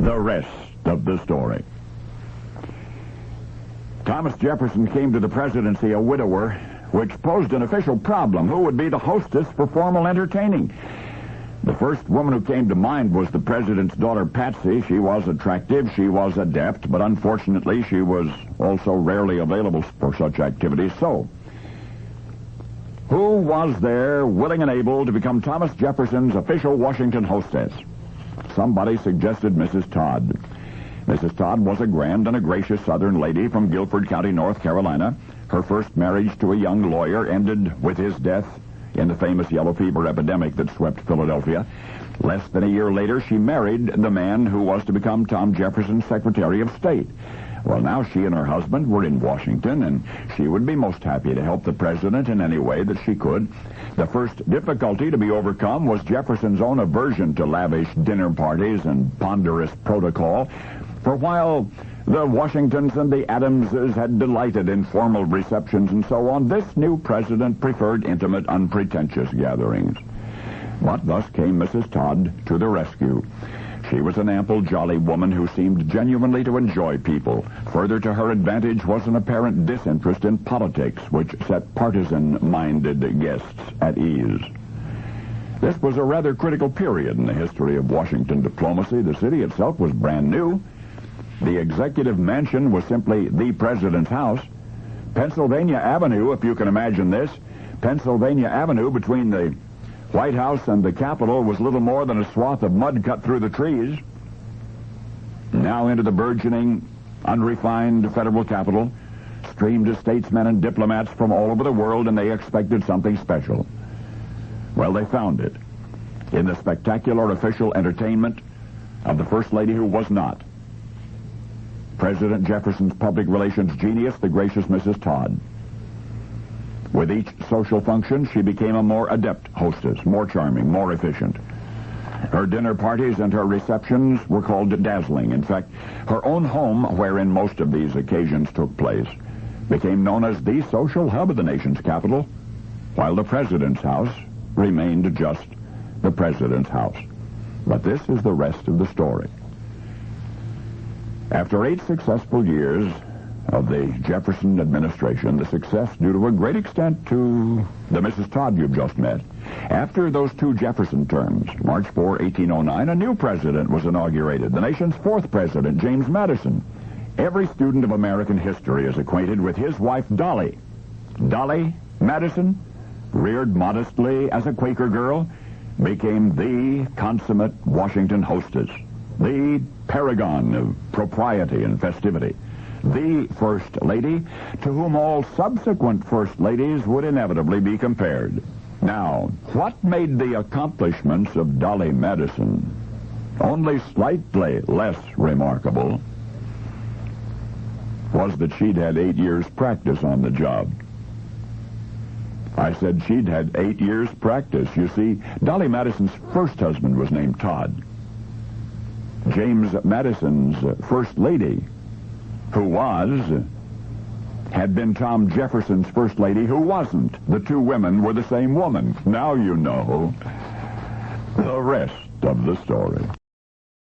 the rest of the story. Thomas Jefferson came to the presidency a widower, which posed an official problem. Who would be the hostess for formal entertaining? The first woman who came to mind was the president's daughter, Patsy. She was attractive, she was adept, but unfortunately she was also rarely available for such activities. So, who was there willing and able to become Thomas Jefferson's official Washington hostess? Somebody suggested Mrs. Todd. Mrs. Todd was a grand and a gracious Southern lady from Guilford County, North Carolina. Her first marriage to a young lawyer ended with his death in the famous yellow fever epidemic that swept Philadelphia. Less than a year later, she married the man who was to become Tom Jefferson's Secretary of State. Well, now she and her husband were in Washington, and she would be most happy to help the president in any way that she could. The first difficulty to be overcome was Jefferson's own aversion to lavish dinner parties and ponderous protocol. For while the Washingtons and the Adamses had delighted in formal receptions and so on, this new president preferred intimate, unpretentious gatherings. But thus came Mrs. Todd to the rescue. She was an ample, jolly woman who seemed genuinely to enjoy people. Further to her advantage was an apparent disinterest in politics, which set partisan-minded guests at ease. This was a rather critical period in the history of Washington diplomacy. The city itself was brand new. The executive mansion was simply the president's house. Pennsylvania Avenue, if you can imagine this, Pennsylvania Avenue between the White House and the Capitol was little more than a swath of mud cut through the trees. Now into the burgeoning, unrefined federal capital streamed statesmen and diplomats from all over the world, and they expected something special. Well, they found it in the spectacular official entertainment of the First Lady who was not President Jefferson's public relations genius, the gracious Mrs. Todd. With each social function, she became a more adept hostess, more charming, more efficient. Her dinner parties and her receptions were called dazzling. In fact, her own home, wherein most of these occasions took place, became known as the social hub of the nation's capital, while the president's house remained just the president's house. But this is the rest of the story. After 8 successful years of the Jefferson administration, the success due to a great extent to the Mrs. Todd you've just met, after those 2 Jefferson terms, March 4, 1809, a new president was inaugurated, the nation's 4th president, James Madison. Every student of American history is acquainted with his wife, Dolly. Dolly Madison, reared modestly as a Quaker girl, became the consummate Washington hostess, the paragon of propriety and festivity, the First Lady, to whom all subsequent First Ladies would inevitably be compared. Now, what made the accomplishments of Dolly Madison only slightly less remarkable was that she'd had 8 years' practice on the job. I said she'd had 8 years' practice. You see, Dolly Madison's first husband was named Todd. James Madison's First Lady, had been Tom Jefferson's First Lady, who wasn't. The 2 women were the same woman. Now you know the rest of the story.